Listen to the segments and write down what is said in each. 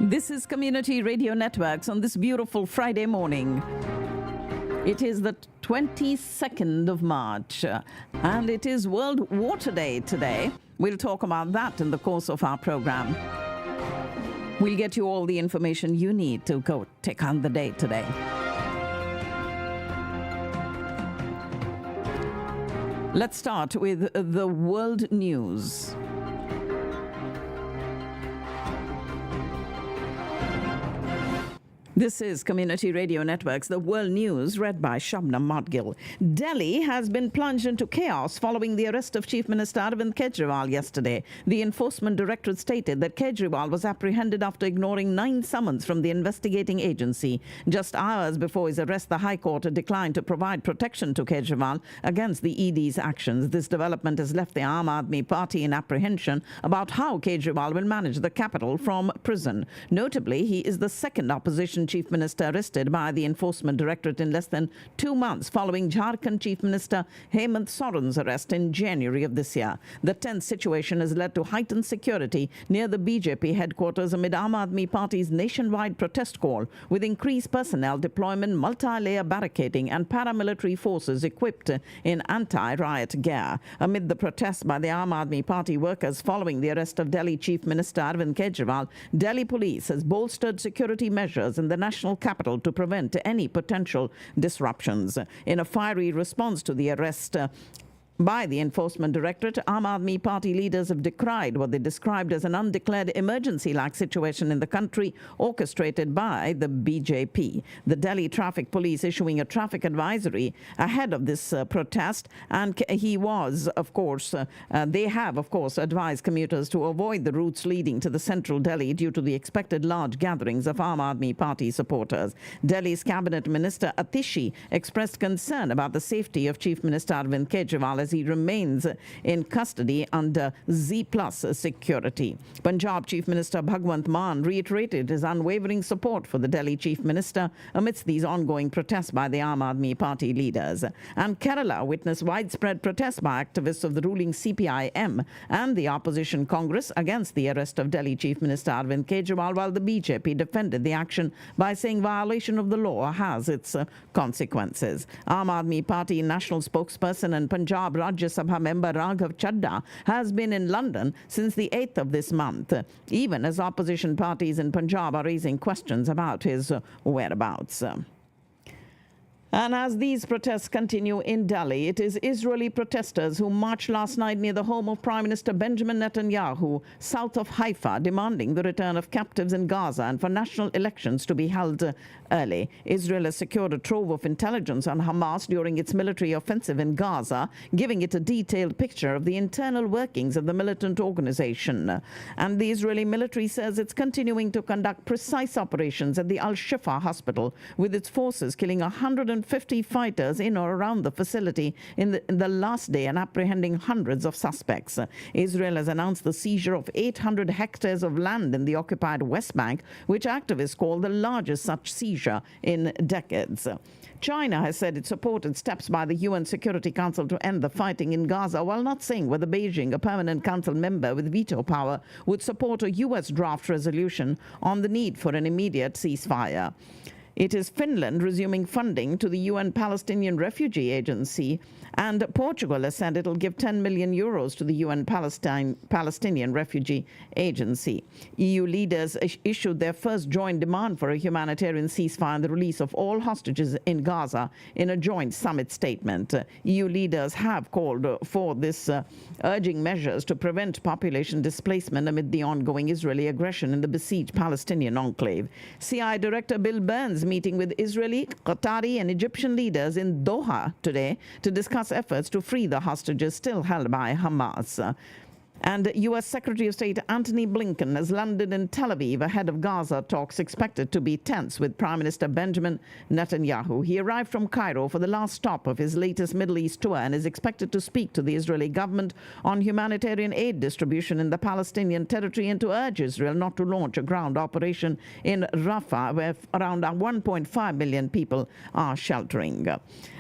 This is Community Radio Networks on this beautiful Friday morning. It is the 22nd of March, and it is World Water Day today. We'll talk about that in the course of our program. We'll get you all the information you need to go take on the day today. Let's start with the world news. This is Community Radio Networks, the world news, read by Shabnam Madgil. Delhi has been plunged into chaos following the arrest of Chief Minister Arvind Kejriwal yesterday. The Enforcement Directorate stated that Kejriwal was apprehended after ignoring 9 summons from the investigating agency. Just hours before his arrest, the High Court declined to provide protection to Kejriwal against the ED's actions. This development has left the Aam Aadmi Party in apprehension about how Kejriwal will manage the capital from prison. Notably, he is the second opposition Chief Minister arrested by the Enforcement Directorate in less than 2 months following Jharkhand Chief Minister Hemant Soren's arrest in January of this year. The tense situation has led to heightened security near the BJP headquarters amid Aam Aadmi Party's nationwide protest call, with increased personnel deployment, multi-layer barricading and paramilitary forces equipped in anti-riot gear. Amid the protests by the Aam Aadmi Party workers following the arrest of Delhi Chief Minister Arvind Kejriwal, Delhi police has bolstered security measures in the national capital to prevent any potential disruptions. In a fiery response to the arrest by the Enforcement Directorate, Aam Aadmi Party leaders have decried what they described as an undeclared emergency-like situation in the country orchestrated by the BJP. The Delhi Traffic Police issuing a traffic advisory ahead of this protest, and they have, of course, advised commuters to avoid the routes leading to the central Delhi due to the expected large gatherings of Aam Aadmi Party supporters. Delhi's Cabinet Minister Atishi expressed concern about the safety of Chief Minister Arvind Kejriwal as he remains in custody under Z-plus security. Punjab Chief Minister Bhagwant Mann reiterated his unwavering support for the Delhi Chief Minister amidst these ongoing protests by the Aam Aadmi Party leaders. And Kerala witnessed widespread protests by activists of the ruling CPI-M and the opposition Congress against the arrest of Delhi Chief Minister Arvind Kejriwal, while the BJP defended the action by saying violation of the law has its consequences. Aam Aadmi Party national spokesperson and Punjab Rajya Sabha member Raghav Chadda has been in London since the 8th of this month, even as opposition parties in Punjab are raising questions about his whereabouts. And as these protests continue in Delhi, it is Israeli protesters who marched last night near the home of Prime Minister Benjamin Netanyahu, south of Haifa, demanding the return of captives in Gaza and for national elections to be held early. Israel has secured a trove of intelligence on Hamas during its military offensive in Gaza, giving it a detailed picture of the internal workings of the militant organization. And the Israeli military says it's continuing to conduct precise operations at the Al-Shifa hospital, with its forces killing 150 fighters in or around the facility in the last day and apprehending hundreds of suspects. Israel has announced the seizure of 800 hectares of land in the occupied West Bank, which activists call the largest such seizure in decades. China has said it supported steps by the UN Security Council to end the fighting in Gaza, while not saying whether Beijing, a permanent council member with veto power, would support a US draft resolution on the need for an immediate ceasefire. It is Finland resuming funding to the UN Palestinian Refugee Agency, and Portugal has said it will give 10 million euros to the UN Palestinian Refugee Agency. EU leaders issued their first joint demand for a humanitarian ceasefire and the release of all hostages in Gaza in a joint summit statement. EU leaders have called for this, urging measures to prevent population displacement amid the ongoing Israeli aggression in the besieged Palestinian enclave. CI Director Bill Burns meeting with Israeli, Qatari and Egyptian leaders in Doha today to discuss efforts to free the hostages still held by Hamas. And U.S. Secretary of State Antony Blinken has landed in Tel Aviv ahead of Gaza talks expected to be tense with Prime Minister Benjamin Netanyahu. He arrived from Cairo for the last stop of his latest Middle East tour and is expected to speak to the Israeli government on humanitarian aid distribution in the Palestinian territory and to urge Israel not to launch a ground operation in Rafah, where around 1.5 million people are sheltering.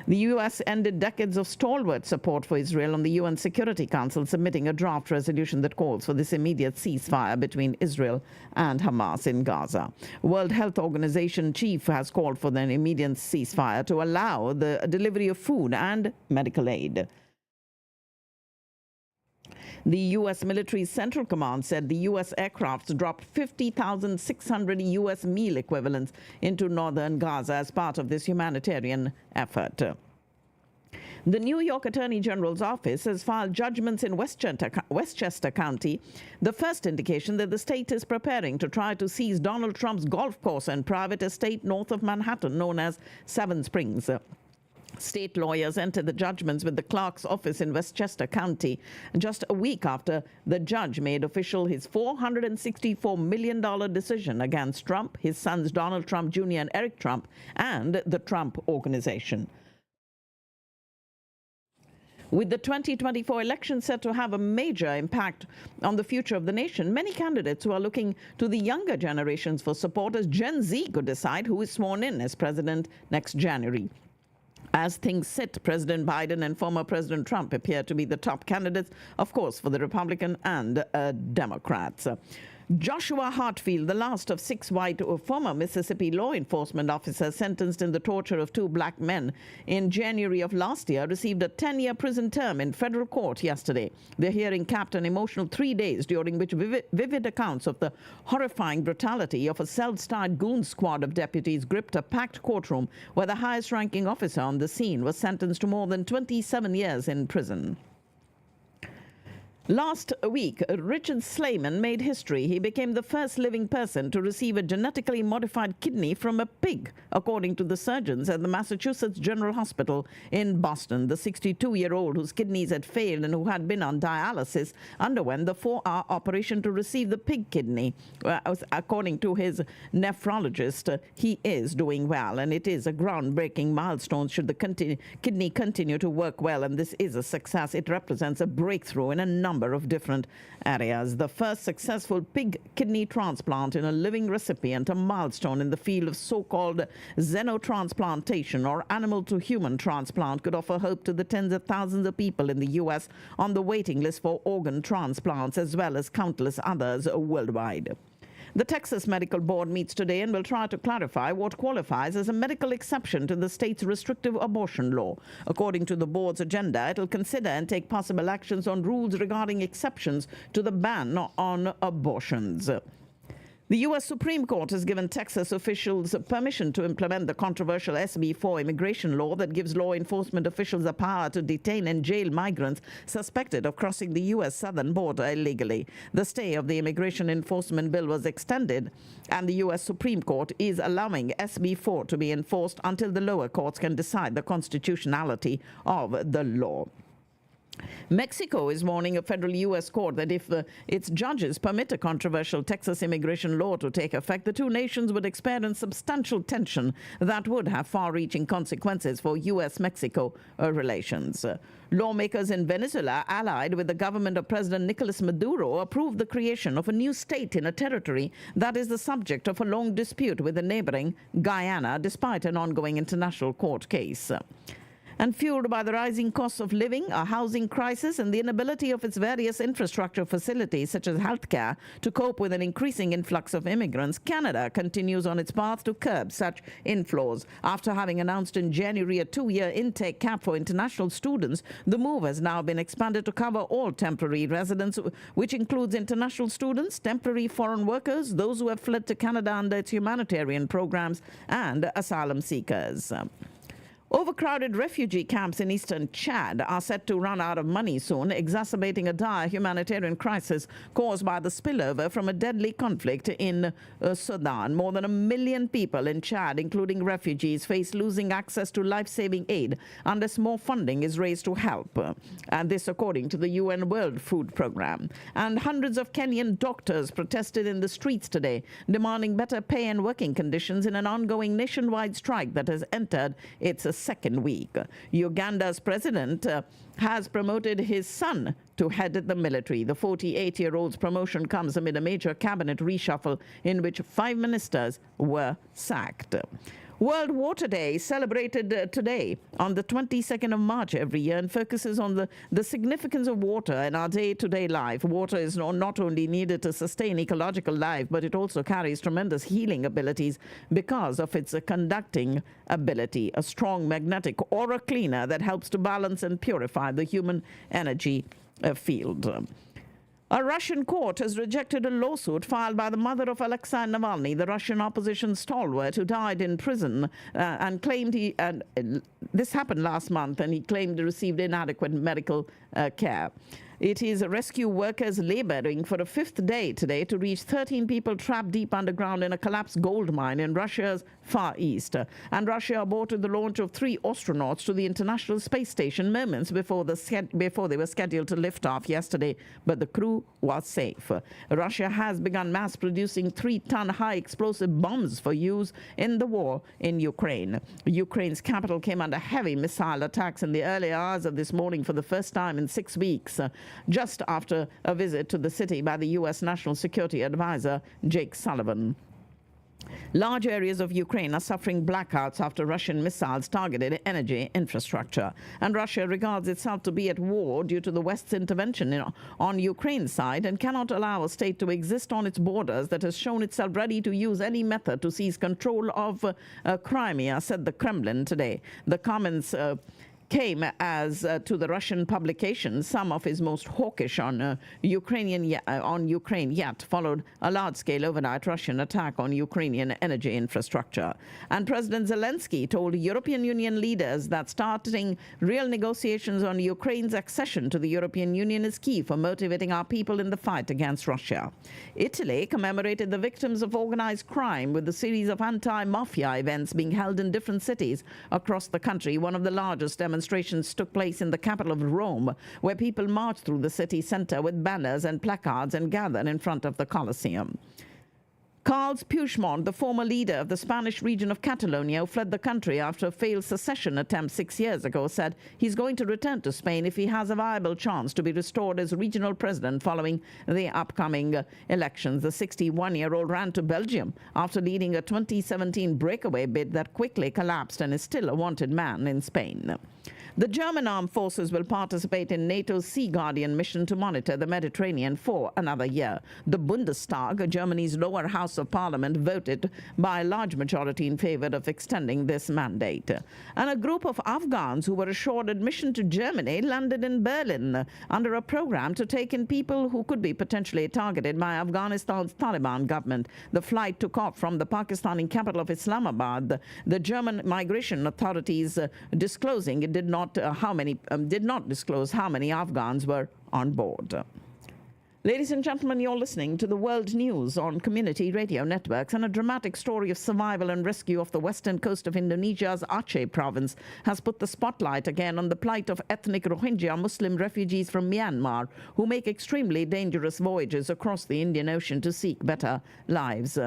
The U.S. ended decades of stalwart support for Israel on the UN Security Council, submitting a draft resolution resolution that calls for this immediate ceasefire between Israel and Hamas in Gaza. World Health Organization chief has called for an immediate ceasefire to allow the delivery of food and medical aid. The U.S. military's Central Command said the U.S. aircrafts dropped 50,600 U.S. meal equivalents into northern Gaza as part of this humanitarian effort. The New York Attorney General's office has filed judgments in Westchester County, the first indication that the state is preparing to try to seize Donald Trump's golf course and private estate north of Manhattan known as Seven Springs. State lawyers entered the judgments with the clerk's office in Westchester County just a week after the judge made official his $464 million decision against Trump, his sons Donald Trump Jr. and Eric Trump, and the Trump Organization. With the 2024 election set to have a major impact on the future of the nation, many candidates who are looking to the younger generations for support as Gen Z could decide who is sworn in as president next January. As things sit, President Biden and former President Trump appear to be the top candidates, of course, for the Republican and Democrats. Joshua Hartfield, the last of 6 white former Mississippi law enforcement officers sentenced in the torture of 2 black men in January of last year, received a 10-year prison term in federal court yesterday. The hearing capped an emotional 3 days during which vivid accounts of the horrifying brutality of a self-styled goon squad of deputies gripped a packed courtroom where the highest-ranking officer on the scene was sentenced to more than 27 years in prison. Last week, Richard Slayman made history. He became the first living person to receive a genetically modified kidney from a pig, according to the surgeons at the Massachusetts General Hospital in Boston. The 62-year-old, whose kidneys had failed and who had been on dialysis, underwent the 4-hour operation to receive the pig kidney. According to his nephrologist, he is doing well, and it is a groundbreaking milestone should the kidney continue to work well, and this is a success. It represents a breakthrough in a number of different areas. The first successful pig kidney transplant in a living recipient, a milestone in the field of so-called xenotransplantation or animal-to-human transplant, could offer hope to the tens of thousands of people in the U.S. on the waiting list for organ transplants, as well as countless others worldwide. The Texas Medical Board meets today and will try to clarify what qualifies as a medical exception to the state's restrictive abortion law. According to the board's agenda, it will consider and take possible actions on rules regarding exceptions to the ban on abortions. The U.S. Supreme Court has given Texas officials permission to implement the controversial SB 4 immigration law that gives law enforcement officials the power to detain and jail migrants suspected of crossing the U.S. southern border illegally. The stay of the immigration enforcement bill was extended, and the U.S. Supreme Court is allowing SB 4 to be enforced until the lower courts can decide the constitutionality of the law. Mexico is warning a federal U.S. court that if its judges permit a controversial Texas immigration law to take effect, the two nations would experience substantial tension that would have far-reaching consequences for U.S.-Mexico relations. Lawmakers in Venezuela, allied with the government of President Nicolas Maduro, approved the creation of a new state in a territory that is the subject of a long dispute with the neighboring Guyana, despite an ongoing international court case. And fueled by the rising costs of living, a housing crisis, and the inability of its various infrastructure facilities, such as healthcare, to cope with an increasing influx of immigrants, Canada continues on its path to curb such inflows. After having announced in January a 2-year intake cap for international students, the move has now been expanded to cover all temporary residents, which includes international students, temporary foreign workers, those who have fled to Canada under its humanitarian programs, and asylum seekers. Overcrowded refugee camps in eastern Chad are set to run out of money soon, exacerbating a dire humanitarian crisis caused by the spillover from a deadly conflict in Sudan. More than 1 million people in Chad, including refugees, face losing access to life-saving aid unless more funding is raised to help. And this according to the UN World Food Programme. And hundreds of Kenyan doctors protested in the streets today, demanding better pay and working conditions in an ongoing nationwide strike that has entered its second week. Uganda's president has promoted his son to head the military. The 48-year-old's promotion comes amid a major cabinet reshuffle in which 5 ministers were sacked. World Water Day, celebrated today on the 22nd of March every year, and focuses on the significance of water in our day-to-day life. Water is not only needed to sustain ecological life, but it also carries tremendous healing abilities because of its conducting ability, a strong magnetic aura cleaner that helps to balance and purify the human energy field. A Russian court has rejected a lawsuit filed by the mother of Alexei Navalny, the Russian opposition stalwart who died in prison, and claimed this happened last month, and he claimed he received inadequate medical care. It is rescue workers laboring for a fifth day today to reach 13 people trapped deep underground in a collapsed gold mine in Russia's Far East. And Russia aborted the launch of 3 astronauts to the International Space Station moments before they were scheduled to lift off yesterday, but the crew was safe. Russia has begun mass producing 3-ton high explosive bombs for use in the war in Ukraine. Ukraine's capital came under heavy missile attacks in the early hours of this morning for the first time in 6 weeks. Just after a visit to the city by the U.S. National Security Advisor Jake Sullivan. Large areas of Ukraine are suffering blackouts after Russian missiles targeted energy infrastructure. And Russia regards itself to be at war due to the West's intervention on Ukraine's side and cannot allow a state to exist on its borders that has shown itself ready to use any method to seize control of Crimea, said the Kremlin today. The comments came as to the Russian publication, some of his most hawkish on Ukraine yet, followed a large-scale overnight Russian attack on Ukrainian energy infrastructure. And President Zelensky told European Union leaders that starting real negotiations on Ukraine's accession to the European Union is key for motivating our people in the fight against Russia. Italy commemorated the victims of organized crime with a series of anti-mafia events being held in different cities across the country. One of the largest demonstrations took place in the capital of Rome, where people marched through the city center with banners and placards and gathered in front of the Colosseum. Carles Puigdemont, the former leader of the Spanish region of Catalonia, who fled the country after a failed secession attempt 6 years ago, said he's going to return to Spain if he has a viable chance to be restored as regional president following the upcoming elections. The 61-year-old ran to Belgium after leading a 2017 breakaway bid that quickly collapsed and is still a wanted man in Spain. The German armed forces will participate in NATO's Sea Guardian mission to monitor the Mediterranean for another year. The Bundestag, Germany's lower house of parliament, voted by a large majority in favor of extending this mandate. And a group of Afghans who were assured admission to Germany landed in Berlin under a program to take in people who could be potentially targeted by Afghanistan's Taliban government. The flight took off from the Pakistani capital of Islamabad. The German migration authorities disclosing it did not disclose how many Afghans were on board. Ladies and gentlemen, you're listening to the World News on Community Radio Networks, and a dramatic story of survival and rescue off the western coast of Indonesia's Aceh province has put the spotlight again on the plight of ethnic Rohingya Muslim refugees from Myanmar who make extremely dangerous voyages across the Indian Ocean to seek better lives.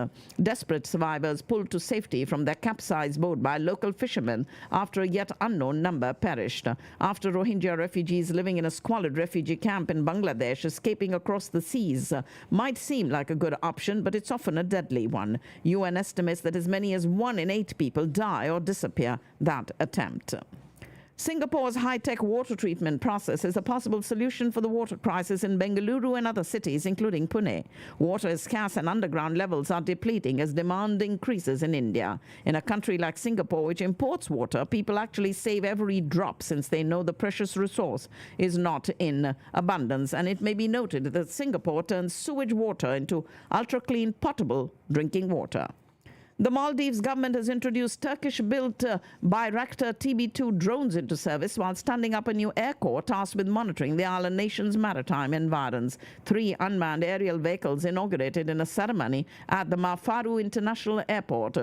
Desperate survivors pulled to safety from their capsized boat by local fishermen after a yet unknown number perished. After Rohingya refugees living in a squalid refugee camp in Bangladesh escaping across the seas might seem like a good option, but it's often a deadly one. UN estimates that as many as 1 in 8 people die or disappear that attempt. Singapore's high-tech water treatment process is a possible solution for the water crisis in Bengaluru and other cities, including Pune. Water is scarce and underground levels are depleting as demand increases in India. In a country like Singapore, which imports water, people actually save every drop since they know the precious resource is not in abundance. And it may be noted that Singapore turns sewage water into ultra-clean, potable drinking water. The Maldives government has introduced Turkish-built Bayraktar TB2 drones into service while standing up a new air corps tasked with monitoring the island nation's maritime environs. 3 unmanned aerial vehicles inaugurated in a ceremony at the Mafaru International Airport.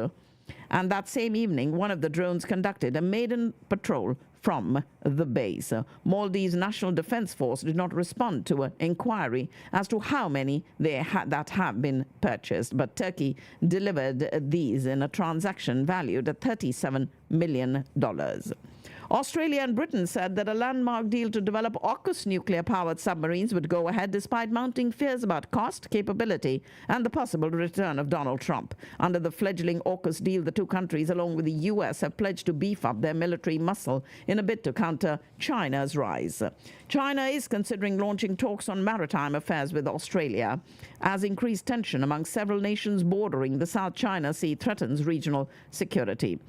And that same evening, one of the drones conducted a maiden patrol from the base. Maldives National Defense Force did not respond to an inquiry as to how many that have been purchased, but Turkey delivered these in a transaction valued at $37 million. Australia and Britain said that a landmark deal to develop AUKUS nuclear-powered submarines would go ahead despite mounting fears about cost, capability, and the possible return of Donald Trump. Under the fledgling AUKUS deal, the two countries, along with the U.S., have pledged to beef up their military muscle in a bid to counter China's rise. China is considering launching talks on maritime affairs with Australia, as increased tension among several nations bordering the South China Sea threatens regional security.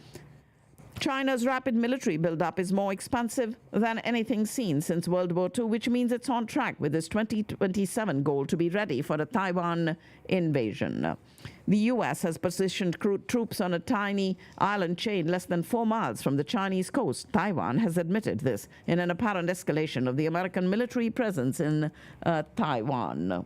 China's rapid military buildup is more expansive than anything seen since World War II, which means it's on track with its 2027 goal to be ready for a Taiwan invasion. The U.S. has positioned troops on a tiny island chain less than 4 miles from the Chinese coast. Taiwan has admitted this in an apparent escalation of the American military presence in Taiwan.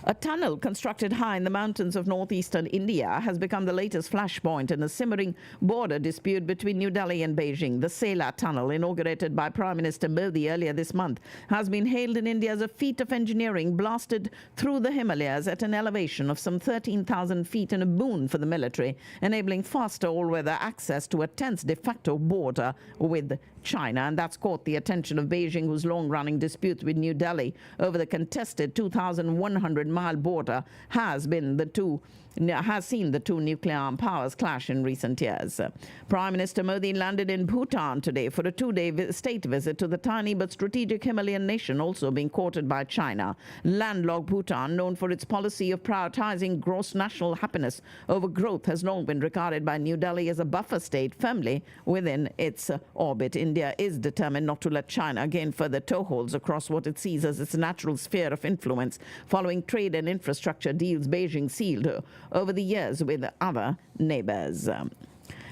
A tunnel constructed high in the mountains of northeastern India has become the latest flashpoint in a simmering border dispute between New Delhi and Beijing. The Sela Tunnel, inaugurated by Prime Minister Modi earlier this month, has been hailed in India as a feat of engineering blasted through the Himalayas at an elevation of some 13,000 feet and a boon for the military, enabling faster all-weather access to a tense de facto border with China. And that's caught the attention of Beijing, whose long-running dispute with New Delhi over the contested 2,100-mile border has seen the two nuclear-armed powers clash in recent years. Prime Minister Modi landed in Bhutan today for a 2-day state visit to the tiny but strategic Himalayan nation, also being courted by China. Landlocked Bhutan, known for its policy of prioritizing gross national happiness over growth, has long been regarded by New Delhi as a buffer state firmly within its orbit. India is determined not to let China gain further toeholds across what it sees as its natural sphere of influence, following trade and infrastructure deals Beijing sealed over the years with other neighbors.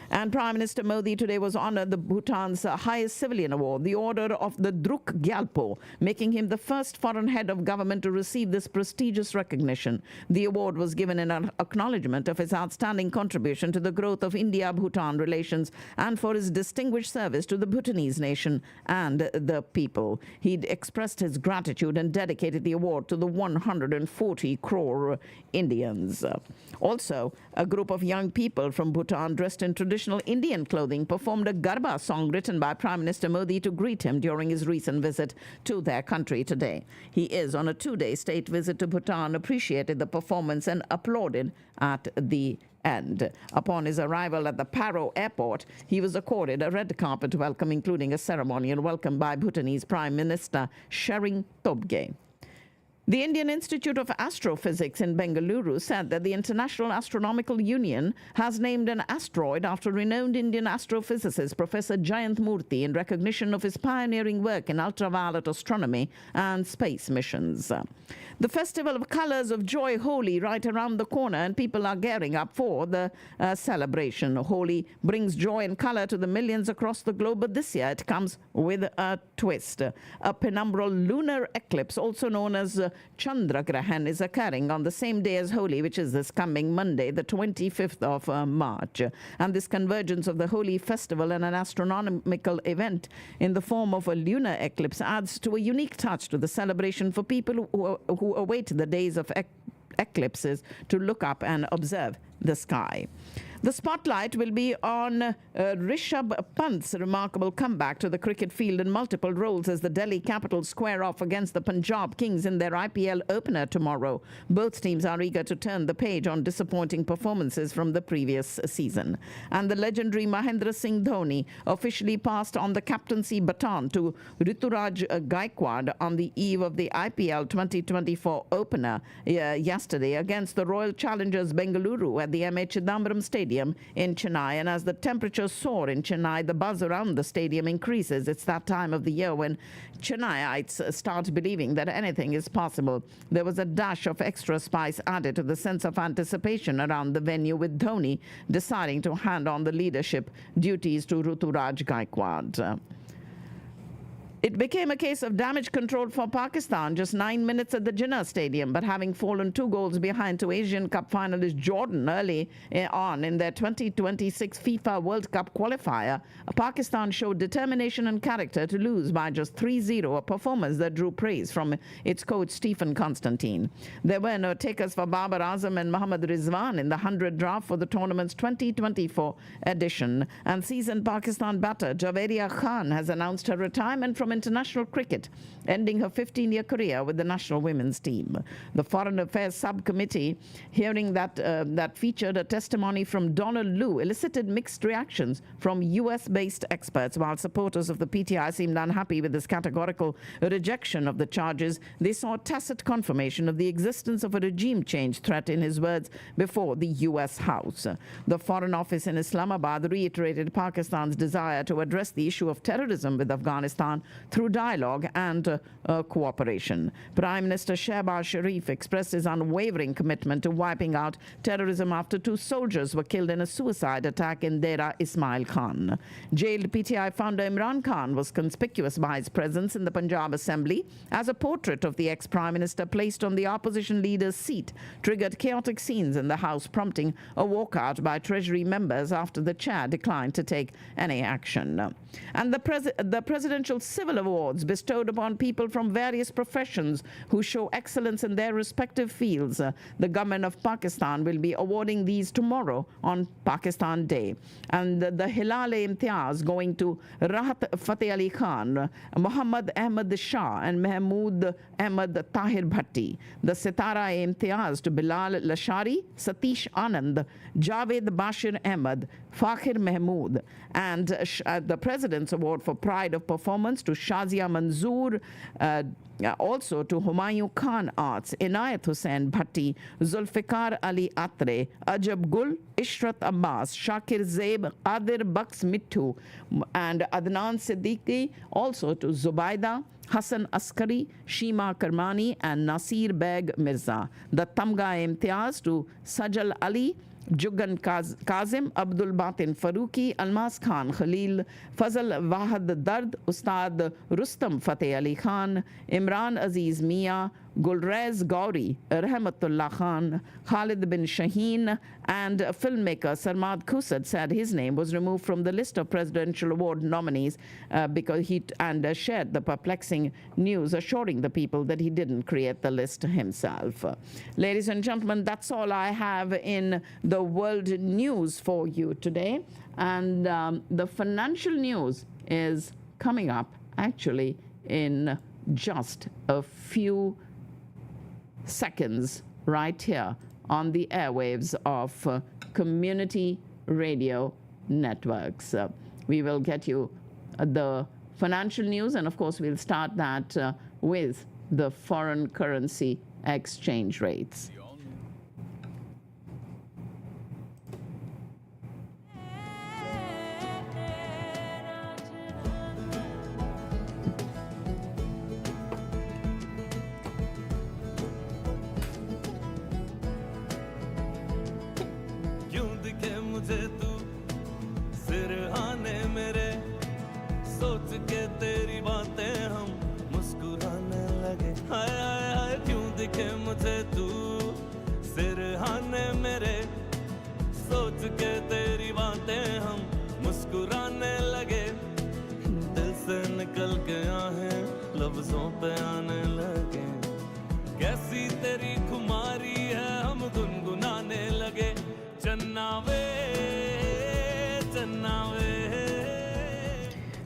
And Prime Minister Modi today was honored the Bhutan's highest civilian award, the Order of the Druk Gyalpo, making him the first foreign head of government to receive this prestigious recognition. The award was given in an acknowledgement of his outstanding contribution to the growth of India-Bhutan relations and for his distinguished service to the Bhutanese nation and the people. He expressed his gratitude and dedicated the award to the 140 crore Indians. Also, a group of young people from Bhutan dressed in traditional Indian clothing performed a Garba song written by Prime Minister Modi to greet him during his recent visit to their country today. He is on a 2-day state visit to Bhutan, appreciated the performance and applauded at the end. Upon his arrival at the Paro airport, he was accorded a red carpet welcome, including a ceremonial welcome by Bhutanese Prime Minister Shering Tobgay. The Indian Institute of Astrophysics in Bengaluru said that the International Astronomical Union has named an asteroid after renowned Indian astrophysicist Professor Jayant Murthy in recognition of his pioneering work in ultraviolet astronomy and space missions. The Festival of Colors of Joy, Holi, right around the corner, and people are gearing up for the celebration. Holi brings joy and color to the millions across the globe, but this year it comes with a twist. A penumbral lunar eclipse, also known as Chandragrahan, is occurring on the same day as Holi, which is this coming Monday, the 25th of March. And this convergence of the Holi festival and an astronomical event in the form of a lunar eclipse adds to a unique touch to the celebration for people who await the days of eclipses to look up and observe the sky. The spotlight will be on Rishabh Pant's remarkable comeback to the cricket field in multiple roles as the Delhi Capitals square off against the Punjab Kings in their IPL opener tomorrow. Both teams are eager to turn the page on disappointing performances from the previous season. And the legendary Mahendra Singh Dhoni officially passed on the captaincy baton to Rituraj Gaikwad on the eve of the IPL 2024 opener yesterday against the Royal Challengers Bengaluru at the M.A. Chidambaram Stadium in Chennai. And as the temperatures soar in Chennai, the buzz around the stadium increases. It's that time of the year when Chennaiites start believing that anything is possible. There was a dash of extra spice added to the sense of anticipation around the venue, with Dhoni deciding to hand on the leadership duties to Ruturaj Gaikwad. It became a case of damage control for Pakistan just 9 minutes at the Jinnah Stadium, but having fallen 2 goals behind to Asian Cup finalist Jordan early on in their 2026 FIFA World Cup qualifier, Pakistan showed determination and character to lose by just 3-0, a performance that drew praise from its coach Stephen Constantine. There were no takers for Babar Azam and Mohammad Rizwan in the 100 draft for the tournament's 2024 edition, and seasoned Pakistan batter Javeria Khan has announced her retirement from international cricket, ending her 15-year career with the national women's team. The Foreign Affairs Subcommittee hearing that featured a testimony from Donald Lu elicited mixed reactions from US-based experts. While supporters of the PTI seemed unhappy with this categorical rejection of the charges, they saw tacit confirmation of the existence of a regime change threat, in his words, before the US House. The Foreign Office in Islamabad reiterated Pakistan's desire to address the issue of terrorism with Afghanistan through dialogue and cooperation. Prime Minister Shehbaz Sharif expressed his unwavering commitment to wiping out terrorism after 2 soldiers were killed in a suicide attack in Dera Ismail Khan. Jailed PTI founder Imran Khan was conspicuous by his presence in the Punjab Assembly, as a portrait of the ex-Prime Minister placed on the opposition leader's seat triggered chaotic scenes in the House, prompting a walkout by Treasury members after the chair declined to take any action. And the presidential civil awards bestowed upon people from various professions who show excellence in their respective fields. The government of Pakistan will be awarding these tomorrow on Pakistan Day. And the Hilal-e-Imtiaz going to Rahat Fateh Ali Khan, Muhammad Ahmad Shah and Mahmood Ahmad Tahir Bhatti. The Sitara-e-Imtiaz to Bilal Lashari, Satish Anand, Javed Bashir Ahmad, Fakhir Mahmood. And the President's Award for Pride of Performance to Shazia Manzoor, also to Humayun Khan Arts, Inayat Hussain Bhatti, Zulfikar Ali Atre, Ajab Gul, Ishrat Abbas, Shakir Zaib, Qadir Baks Mittu, and Adnan Siddiqui, also to Zubaida, Hassan Askari, Shima Karmani, and Nasir Beg Mirza. The Tamga Imtiaz to Sajal Ali, Jugan Kazim, Abdul Batin Faruqi, Almas Khan Khalil, Fazal Wahad Dard, Ustad Rustam Fateh Ali Khan, Imran Aziz Mia, Gulrez Gauri, Rahmatullah Khan, Khalid bin Shaheen, and filmmaker Sarmad Khusad said his name was removed from the list of presidential award nominees because he shared the perplexing news, assuring the people that he didn't create the list himself. Ladies and gentlemen, that's all I have in the world news for you today. And the financial news is coming up actually in just a few seconds right here on the airwaves of community radio networks. We will get you the financial news, and of course we'll start that with the foreign currency exchange rates.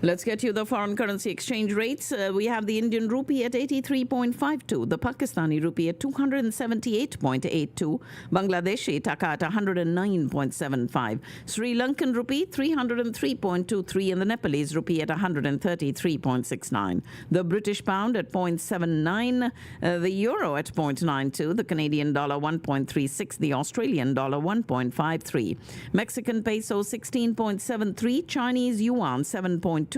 Let's get you the foreign currency exchange rates. We have the Indian rupee at 83.52, the Pakistani rupee at 278.82, Bangladeshi taka at 109.75, Sri Lankan rupee 303.23, and the Nepalese rupee at 133.69. The British pound at 0.79, the euro at 0.92, the Canadian dollar 1.36, the Australian dollar 1.53, Mexican peso 16.73, Chinese yuan 7.23,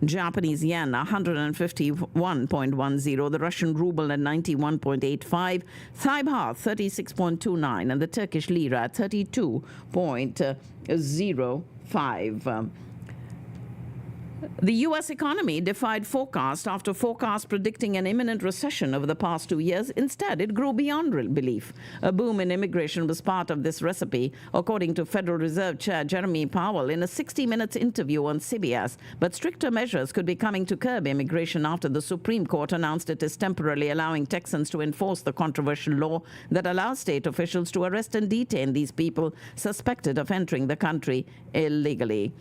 Japanese yen 151.10, the Russian ruble at 91.85, Thai baht 36.29, and the Turkish lira at 32.05. The U.S. economy defied forecast after forecasts predicting an imminent recession over the past 2 years. Instead, it grew beyond belief. A boom in immigration was part of this recipe, according to Federal Reserve Chair Jeremy Powell in a 60 Minutes interview on CBS. But stricter measures could be coming to curb immigration after the Supreme Court announced it is temporarily allowing Texans to enforce the controversial law that allows state officials to arrest and detain these people suspected of entering the country illegally.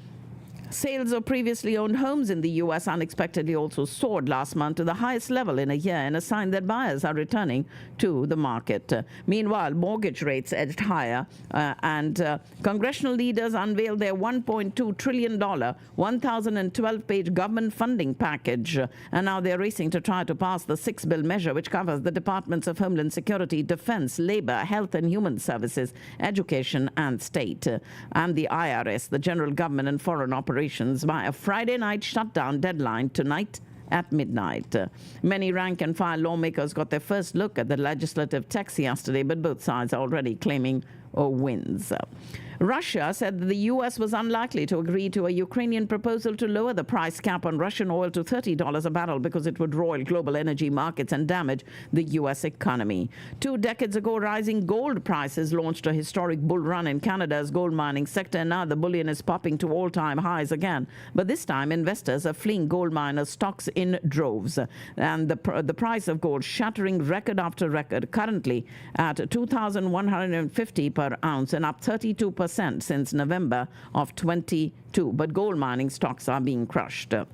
Sales of previously owned homes in the U.S. unexpectedly also soared last month to the highest level in a year, in a sign that buyers are returning to the market. Meanwhile, mortgage rates edged higher, and congressional leaders unveiled their $1.2 trillion, 1,012-page government funding package. And now they're racing to try to pass the 6-bill measure, which covers the Departments of Homeland Security, Defense, Labor, Health and Human Services, Education and State, and the IRS, the General Government and Foreign Operations, by a Friday night shutdown deadline tonight at midnight. Many rank-and-file lawmakers got their first look at the legislative text yesterday, but both sides are already claiming wins. Russia said that the U.S. was unlikely to agree to a Ukrainian proposal to lower the price cap on Russian oil to $30 a barrel because it would roil global energy markets and damage the U.S. economy. 2 decades ago, rising gold prices launched a historic bull run in Canada's gold mining sector, and now the bullion is popping to all-time highs again. But this time, investors are fleeing gold miners' stocks in droves, and the price of gold shattering record after record, currently at $2,150 per ounce and up 32% since November of 22. But gold mining stocks are being crushed. The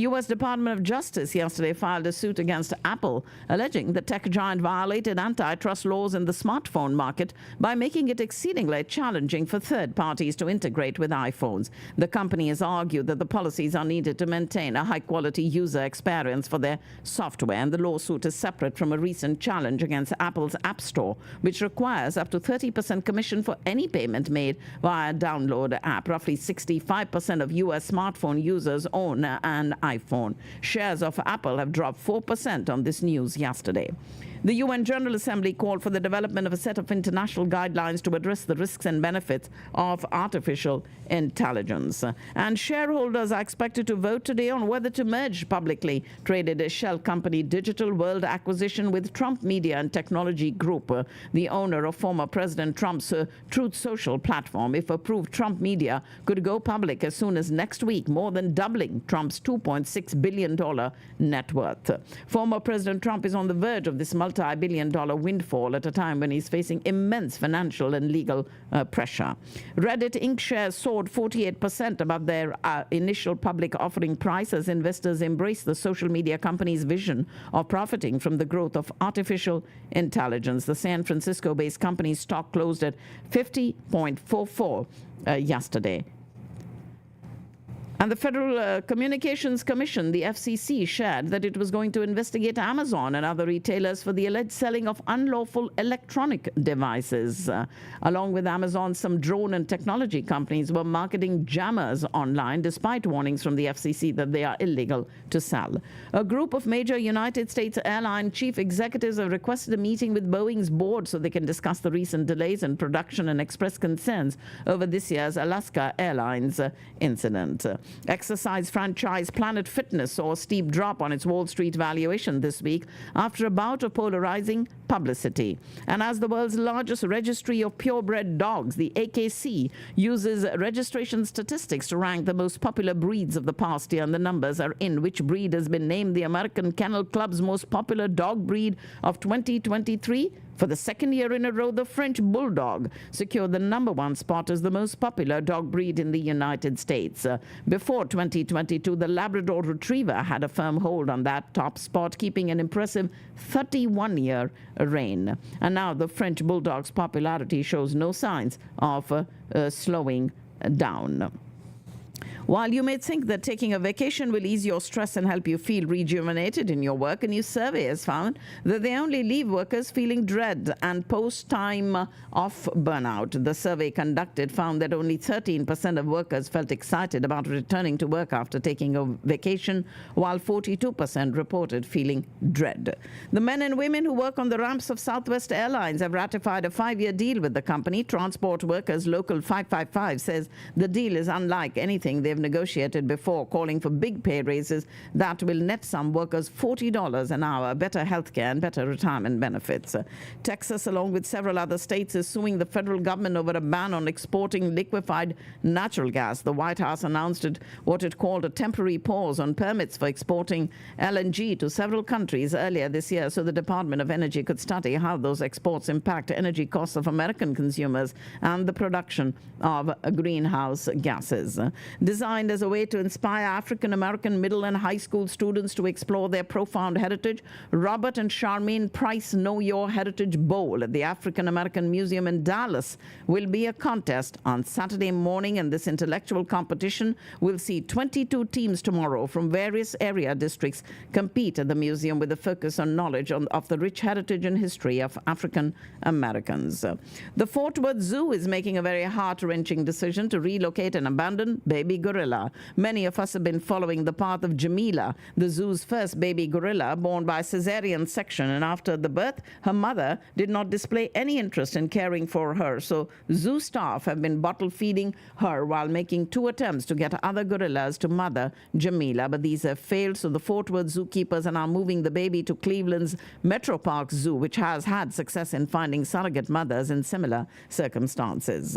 U.S. Department of Justice yesterday filed a suit against Apple, alleging the tech giant violated antitrust laws in the smartphone market by making it exceedingly challenging for third parties to integrate with iPhones. The company has argued that the policies are needed to maintain a high-quality user experience for their software, and the lawsuit is separate from a recent challenge against Apple's App Store, which requires up to 30% commission for any payment made via a download app. Roughly 65% of U.S. smartphone users own an iPhone. Shares of Apple have dropped 4% on this news yesterday. The UN General Assembly called for the development of a set of international guidelines to address the risks and benefits of artificial intelligence. And shareholders are expected to vote today on whether to merge publicly traded shell company Digital World Acquisition with Trump Media and Technology Group, the owner of former President Trump's Truth Social platform. If approved, Trump Media could go public as soon as next week, more than doubling Trump's $2.6 billion net worth. Former President Trump is on the verge of this multi-billion-dollar windfall at a time when he's facing immense financial and legal pressure. Reddit Inc. shares soared 48% above their initial public offering price as investors embrace the social media company's vision of profiting from the growth of artificial intelligence. The San Francisco-based company's stock closed at 50.44 yesterday. And the Federal Communications Commission, the FCC, shared that it was going to investigate Amazon and other retailers for the alleged selling of unlawful electronic devices. Along with Amazon, some drone and technology companies were marketing jammers online, despite warnings from the FCC that they are illegal to sell. A group of major United States airline chief executives have requested a meeting with Boeing's board so they can discuss the recent delays in production and express concerns over this year's Alaska Airlines incident. Exercise franchise Planet Fitness saw a steep drop on its Wall Street valuation this week after a bout of polarizing publicity. And as the world's largest registry of purebred dogs, the AKC uses registration statistics to rank the most popular breeds of the past year, and the numbers are in. Which breed has been named the American Kennel Club's most popular dog breed of 2023? For the second year in a row, the French Bulldog secured the #1 spot as the most popular dog breed in the United States. Before 2022, the Labrador Retriever had a firm hold on that top spot, keeping an impressive 31-year reign. And now the French Bulldog's popularity shows no signs of slowing down. While you may think that taking a vacation will ease your stress and help you feel rejuvenated in your work, a new survey has found that they only leave workers feeling dread and post-time off burnout. The survey conducted found that only 13% of workers felt excited about returning to work after taking a vacation, while 42% reported feeling dread. The men and women who work on the ramps of Southwest Airlines have ratified a 5-year deal with the company. Transport Workers Local 555 says the deal is unlike anything they've they've negotiated before, calling for big pay raises that will net some workers $40 an hour, better health care and better retirement benefits. Texas, along with several other states, is suing the federal government over a ban on exporting liquefied natural gas. The White House announced what it called a temporary pause on permits for exporting LNG to several countries earlier this year, so the Department of Energy could study how those exports impact energy costs of American consumers and the production of greenhouse gases. Designed as a way to inspire African American middle and high school students to explore their profound heritage, Robert and Charmaine Price Know Your Heritage Bowl at the African American Museum in Dallas will be a contest on Saturday morning, and this intellectual competition will see 22 teams tomorrow from various area districts compete at the museum with a focus on knowledge of the rich heritage and history of African Americans. The Fort Worth Zoo is making a very heart-wrenching decision to relocate an abandoned baby gorilla. Many of us have been following the path of Jamila, the zoo's first baby gorilla, born by cesarean section, and after the birth, her mother did not display any interest in caring for her, so zoo staff have been bottle feeding her while making 2 attempts to get other gorillas to mother Jamila, but these have failed, so the Fort Worth zookeepers are now moving the baby to Cleveland's Metro Park Zoo, which has had success in finding surrogate mothers in similar circumstances.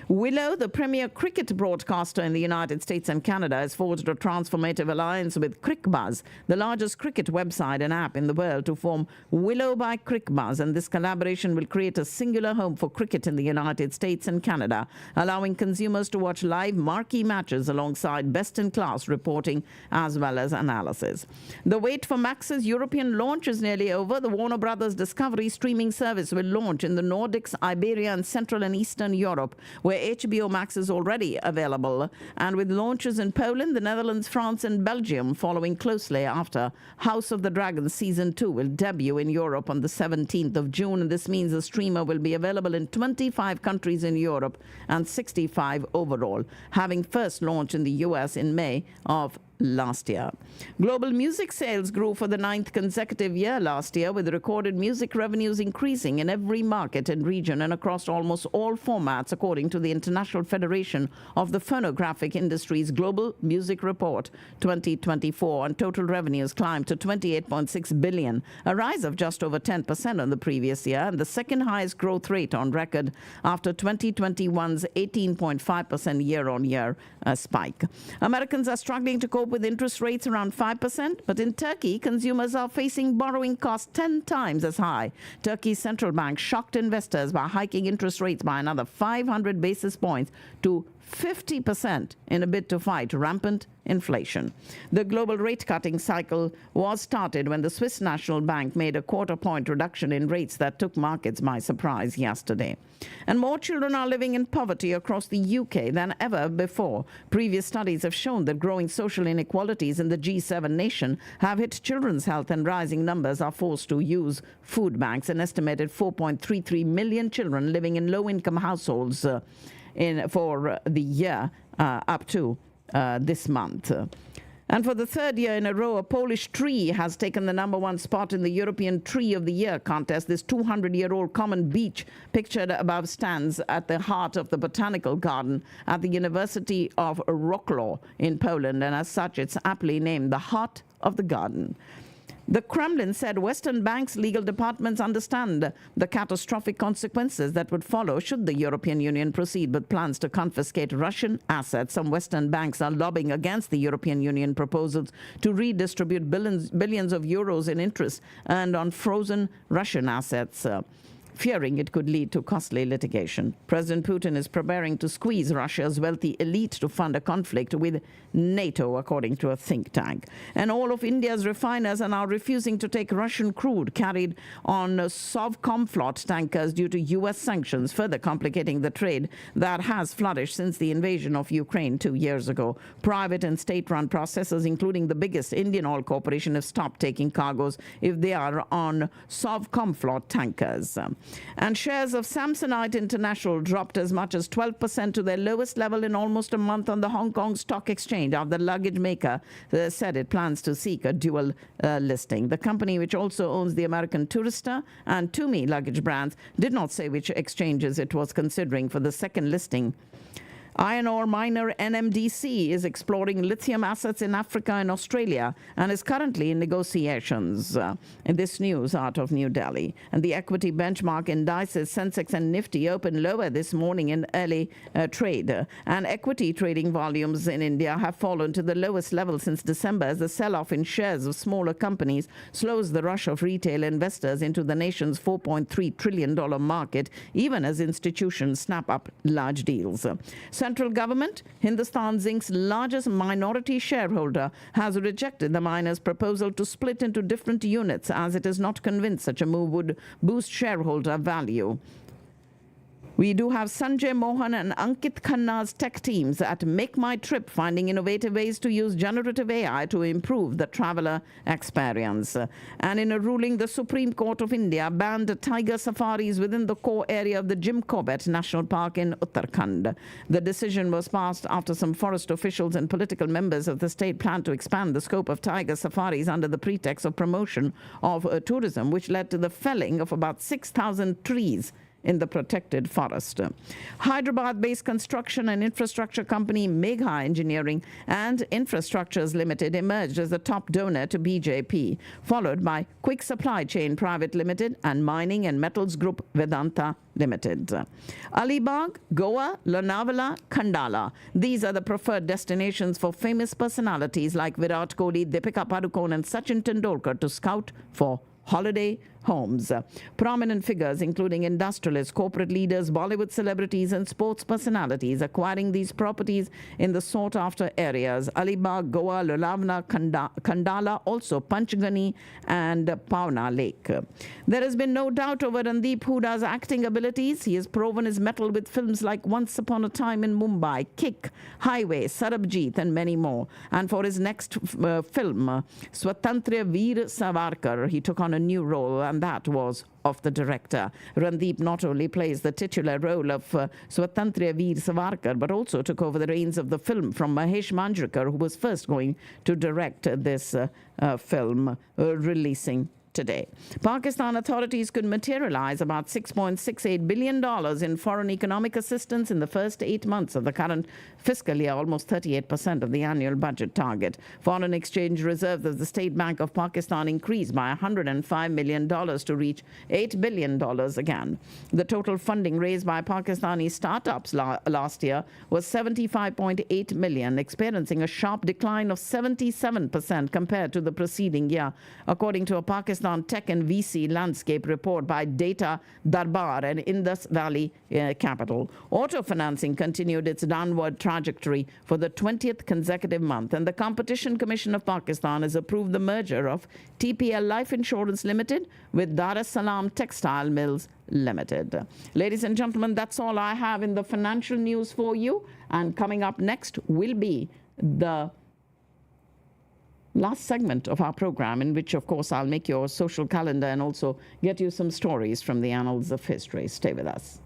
Willow, the premier cricket broadcaster in the United States and Canada, has forged a transformative alliance with CrickBuzz, the largest cricket website and app in the world, to form Willow by CrickBuzz, and this collaboration will create a singular home for cricket in the United States and Canada, allowing consumers to watch live marquee matches alongside best-in-class reporting as well as analysis. The wait for Max's European launch is nearly over. The Warner Brothers Discovery streaming service will launch in the Nordics, Iberia, and Central and Eastern Europe, where HBO Max is already available, and with launches in Poland, the Netherlands, France, and Belgium following closely after. House of the Dragon Season 2 will debut in Europe on the 17th of June, and this means the streamer will be available in 25 countries in Europe and 65 overall, having first launched in the US in May of last year. Global music sales grew for the 9th consecutive year last year, with recorded music revenues increasing in every market and region and across almost all formats, according to the International Federation of the Phonographic Industry's Global Music Report 2024, and total revenues climbed to $28.6 billion, a rise of just over 10% on the previous year, and the second highest growth rate on record after 2021's 18.5% year-on-year spike. Americans are struggling to cope with interest rates around 5%, but in Turkey, consumers are facing borrowing costs 10 times as high. Turkey's central bank shocked investors by hiking interest rates by another 500 basis points to 50% in a bid to fight rampant inflation. The global rate-cutting cycle was started when the Swiss National Bank made a quarter-point reduction in rates that took markets by surprise yesterday. And more children are living in poverty across the UK than ever before. Previous studies have shown that growing social inequalities in the G7 nation have hit children's health, and rising numbers are forced to use food banks. An estimated 4.33 million children living in low-income households for the year up to this month. And for the 3rd year in a row, a Polish tree has taken the #1 spot in the European Tree of the Year contest. This 200-year-old common beech pictured above stands at the heart of the botanical garden at the University of Wrocław in Poland, and as such, it's aptly named the Heart of the Garden. The Kremlin said Western banks' legal departments understand the catastrophic consequences that would follow should the European Union proceed with plans to confiscate Russian assets. Some Western banks are lobbying against the European Union proposals to redistribute billions of euros in interest earned on frozen Russian assets, fearing it could lead to costly litigation. President Putin is preparing to squeeze Russia's wealthy elite to fund a conflict with NATO, according to a think tank. And all of India's refiners are now refusing to take Russian crude carried on Sovcomflot tankers due to U.S. sanctions, further complicating the trade that has flourished since the invasion of Ukraine 2 years ago. Private and state-run processors, including the biggest Indian oil corporation, have stopped taking cargoes if they are on Sovcomflot tankers. And shares of Samsonite International dropped as much as 12% to their lowest level in almost a month on the Hong Kong Stock Exchange after the luggage maker said it plans to seek a dual listing. The company, which also owns the American Tourister and Tumi luggage brands, did not say which exchanges it was considering for the second listing. Iron ore miner NMDC is exploring lithium assets in Africa and Australia and is currently in negotiations. In this news out of New Delhi. And the equity benchmark indices Sensex and Nifty opened lower this morning in early trade. And equity trading volumes in India have fallen to the lowest level since December as the sell-off in shares of smaller companies slows the rush of retail investors into the nation's $4.3 trillion market, even as institutions snap up large deals. Central government, Hindustan Zinc's largest minority shareholder, has rejected the miners' proposal to split into different units as it is not convinced such a move would boost shareholder value. We do have Sanjay Mohan and Ankit Khanna's tech teams at Make My Trip finding innovative ways to use generative AI to improve the traveler experience. And in a ruling, the Supreme Court of India banned tiger safaris within the core area of the Jim Corbett National Park in Uttarakhand. The decision was passed after some forest officials and political members of the state planned to expand the scope of tiger safaris under the pretext of promotion of tourism, which led to the felling of about 6,000 trees in the protected forest. Hyderabad-based construction and infrastructure company Megha Engineering and Infrastructures Limited emerged as the top donor to BJP, followed by Quick Supply Chain Private Limited and Mining and Metals Group Vedanta Limited. Alibag, Goa, Lonavala, Khandala. These are the preferred destinations for famous personalities like Virat Kohli, Deepika Padukone and Sachin Tendulkar to scout for holiday homes. Prominent figures including industrialists, corporate leaders, Bollywood celebrities and sports personalities acquiring these properties in the sought-after areas. Alibag, Goa, Lonavala, Khandala, also Panchgani and Pauna Lake. There has been no doubt over Randeep Huda's acting abilities. He has proven his mettle with films like Once Upon a Time in Mumbai, Kick, Highway, Sarabjit and many more. And for his next film, Swatantra Veer Savarkar, he took on a new role, and that was of the director. Randeep not only plays the titular role of Swatantra Veer Savarkar, but also took over the reins of the film from Mahesh Manjrekar, who was first going to direct this film, releasing today. Pakistan authorities could materialize about $6.68 billion in foreign economic assistance in the first 8 months of the current fiscal year, almost 38% of the annual budget target. Foreign exchange reserves of the State Bank of Pakistan increased by $105 million to reach $8 billion again. The total funding raised by Pakistani startups last year was $75.8 million, experiencing a sharp decline of 77% compared to the preceding year, according to a Pakistan Tech and VC Landscape report by Data Darbar and Indus Valley Capital. Auto financing continued its downward trajectory for the 20th consecutive month, and the Competition Commission of Pakistan has approved the merger of TPL Life Insurance Limited with Dar es Salaam Textile Mills Limited. Ladies and gentlemen, that's all I have in the financial news for you. And coming up next will be the last segment of our program, in which, of course, I'll make your social calendar and also get you some stories from the annals of history. Stay with us.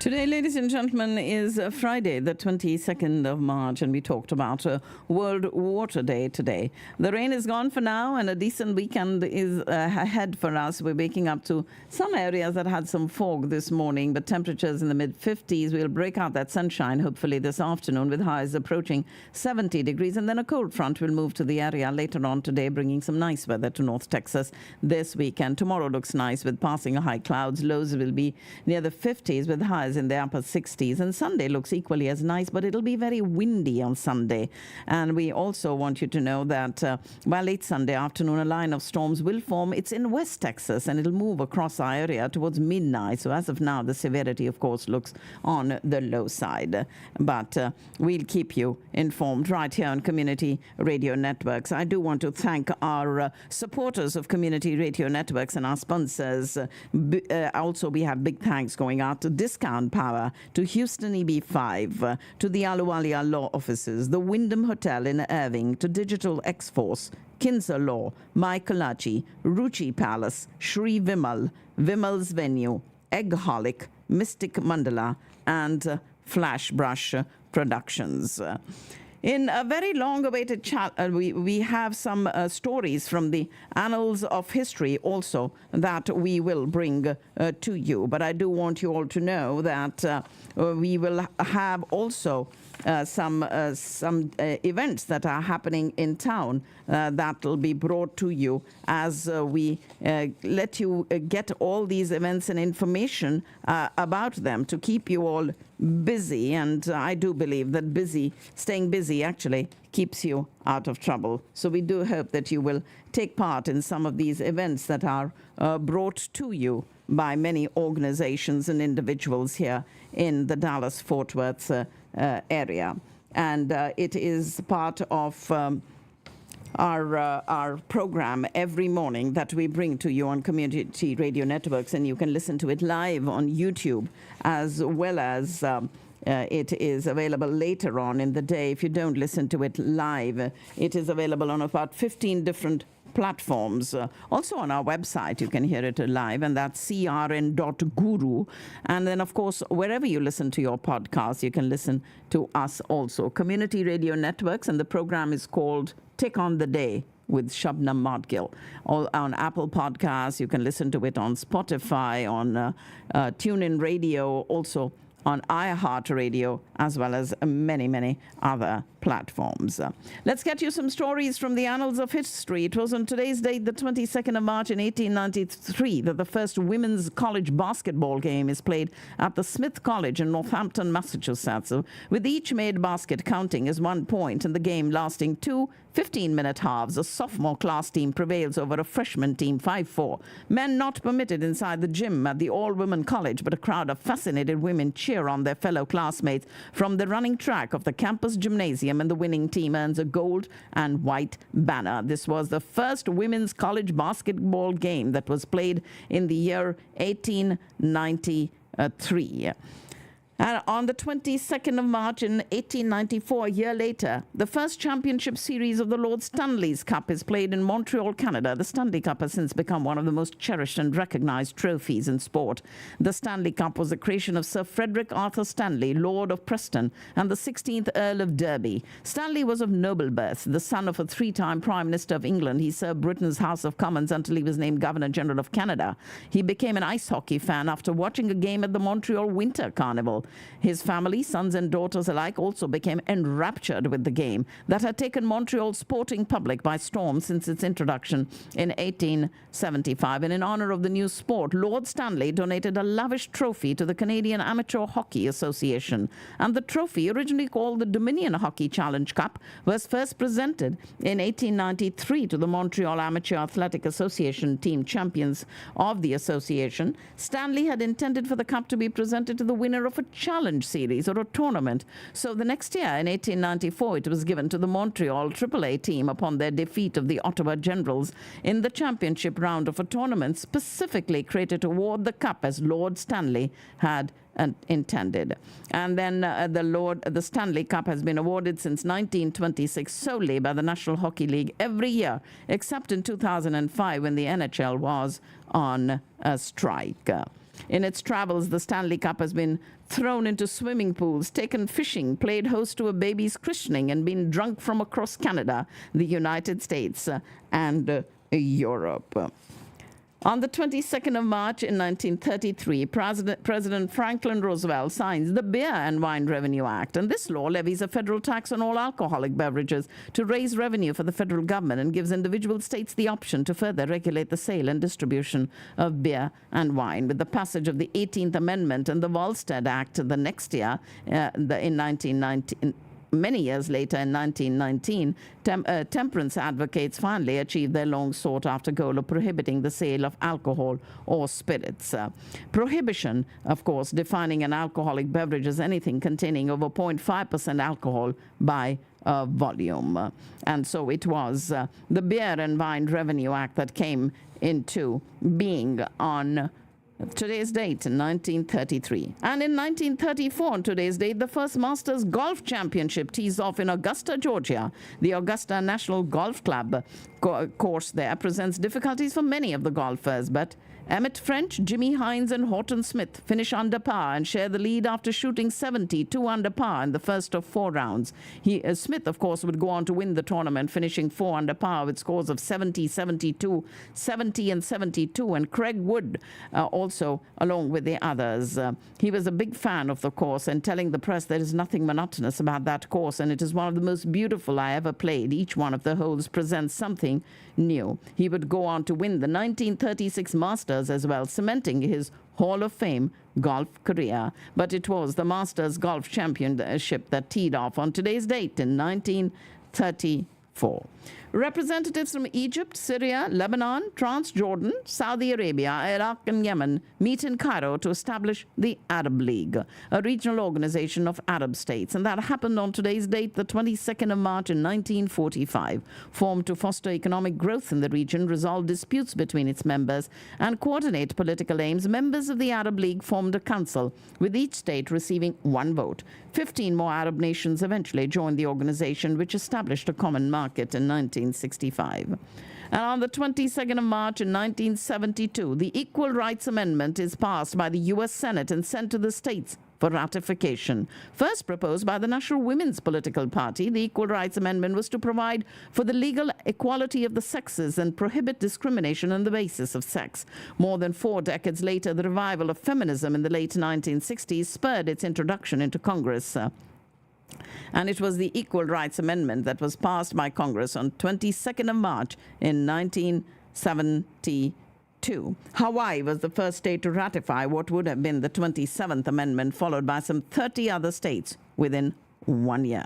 Today, ladies and gentlemen, is Friday, the 22nd of March, and we talked about World Water Day today. The rain is gone for now, and a decent weekend is ahead for us. We're waking up to some areas that had some fog this morning, but temperatures in the mid-50s. We'll break out that sunshine, hopefully, this afternoon, with highs approaching 70 degrees. And then a cold front will move to the area later on today, bringing some nice weather to North Texas this weekend. Tomorrow looks nice with passing high clouds. Lows will be near the 50s with highs in the upper 60s, and Sunday looks equally as nice, but it'll be very windy on Sunday. And we also want you to know that by late Sunday afternoon, a line of storms will form. It's in West Texas, and it'll move across our area towards midnight. So as of now, the severity, of course, looks on the low side, but we'll keep you informed right here on Community Radio Networks. I do want to thank our supporters of Community Radio Networks and our sponsors. Also, we have big thanks going out to Discount Power, to Houston EB5, to the Aluwalia Law Offices, the Wyndham Hotel in Irving, to Digital X-Force, Kinzer Law, Michaelachi, Ruchi Palace, Shri Vimal, Vimal's Venue, Eggholic, Mystic Mandala, and Flash Brush Productions. In a very long-awaited chat, we have some stories from the Annals of History also that we will bring to you. But I do want you all to know that we will have also some events that are happening in town that will be brought to you as we let you get all these events and information about them to keep you all busy. And I do believe that staying busy actually keeps you out of trouble. So we do hope that you will take part in some of these events that are brought to you by many organizations and individuals here in the Dallas-Fort Worth area. And it is part of our program every morning that we bring to you on Community Radio Networks, and you can listen to it live on YouTube, as well as it is available later on in the day. If you don't listen to it live, it is available on about 15 different platforms. Also on our website, you can hear it live, and that's crn.guru. And then, of course, wherever you listen to your podcast, you can listen to us also. Community Radio Networks, and the program is called Take on the Day with Shabnam Madgil. On Apple Podcasts, you can listen to it on Spotify, on TuneIn Radio, also on iHeartRadio, as well as many, many other platforms. Let's get you some stories from the annals of history. It was on today's date, the 22nd of March in 1893, that the first women's college basketball game is played at the Smith College in Northampton, Massachusetts, with each made basket counting as 1 point and the game lasting 2 15-minute halves. A sophomore class team prevails over a freshman team 5-4. Men not permitted inside the gym at the all-women college, but a crowd of fascinated women cheer on their fellow classmates from the running track of the campus gymnasium, and the winning team earns a gold and white banner. This was the first women's college basketball game that was played in the year 1893. And on the 22nd of March in 1894, a year later, the first championship series of the Lord Stanley's Cup is played in Montreal, Canada. The Stanley Cup has since become one of the most cherished and recognized trophies in sport. The Stanley Cup was the creation of Sir Frederick Arthur Stanley, Lord of Preston, and the 16th Earl of Derby. Stanley was of noble birth, the son of a three-time Prime Minister of England. He served Britain's House of Commons until he was named Governor-General of Canada. He became an ice hockey fan after watching a game at the Montreal Winter Carnival. His family, sons and daughters alike, also became enraptured with the game that had taken Montreal's sporting public by storm since its introduction in 1875. And in honor of the new sport, Lord Stanley donated a lavish trophy to the Canadian Amateur Hockey Association. And the trophy, originally called the Dominion Hockey Challenge Cup, was first presented in 1893 to the Montreal Amateur Athletic Association team champions of the association. Stanley had intended for the cup to be presented to the winner of a challenge series or a tournament. So the next year, in 1894, it was given to the Montreal AAA team upon their defeat of the Ottawa Generals in the championship round of a tournament specifically created to award the cup as Lord Stanley had intended. And then the Stanley Cup has been awarded since 1926 solely by the National Hockey League every year, except in 2005 when the NHL was on a strike. In its travels, the Stanley Cup has been thrown into swimming pools, taken fishing, played host to a baby's christening, and been drunk from across Canada, the United States, and Europe. On the 22nd of March in 1933, President Franklin Roosevelt signs the Beer and Wine Revenue Act, and this law levies a federal tax on all alcoholic beverages to raise revenue for the federal government and gives individual states the option to further regulate the sale and distribution of beer and wine. With the passage of the 18th Amendment and the Volstead Act the next year, in 1919, many years later, in 1919, temperance advocates finally achieved their long sought-after goal of prohibiting the sale of alcohol or spirits. Prohibition, of course, defining an alcoholic beverage as anything containing over 0.5% alcohol by volume. And so it was the Beer and Wine Revenue Act that came into being on today's date in 1933. And in 1934, on today's date, the first Masters Golf Championship tees off in Augusta, Georgia. The Augusta National Golf Club course there presents difficulties for many of the golfers, but Emmett French, Jimmy Hines, and Horton Smith finish under par and share the lead after shooting 72 under par in the first of 4 rounds. Smith, of course, would go on to win the tournament, finishing 4 under par with scores of 70, 72, 70, and 72, and Craig Wood also along with the others. He was a big fan of the course and telling the press there is nothing monotonous about that course, and it is one of the most beautiful I ever played. Each one of the holes presents something new. He would go on to win the 1936 Masters as well, cementing his Hall of Fame golf career. But it was the Masters Golf Championship that teed off on today's date in 1934. Representatives from Egypt, Syria, Lebanon, Transjordan, Saudi Arabia, Iraq, and Yemen meet in Cairo to establish the Arab League, a regional organization of Arab states. And that happened on today's date, the 22nd of March in 1945. Formed to foster economic growth in the region, resolve disputes between its members, and coordinate political aims, members of the Arab League formed a council, with each state receiving 1 vote. 15 more Arab nations eventually joined the organization, which established a common market in 1965. And on the 22nd of March in 1972, the Equal Rights Amendment is passed by the U.S. Senate and sent to the states for ratification. First proposed by the National Women's Political Party, the Equal Rights Amendment was to provide for the legal equality of the sexes and prohibit discrimination on the basis of sex. More than 4 decades later, the revival of feminism in the late 1960s spurred its introduction into Congress. And it was the Equal Rights Amendment that was passed by Congress on 22nd of March in 1972. Hawaii was the first state to ratify what would have been the 27th Amendment, followed by some 30 other states within 1 year.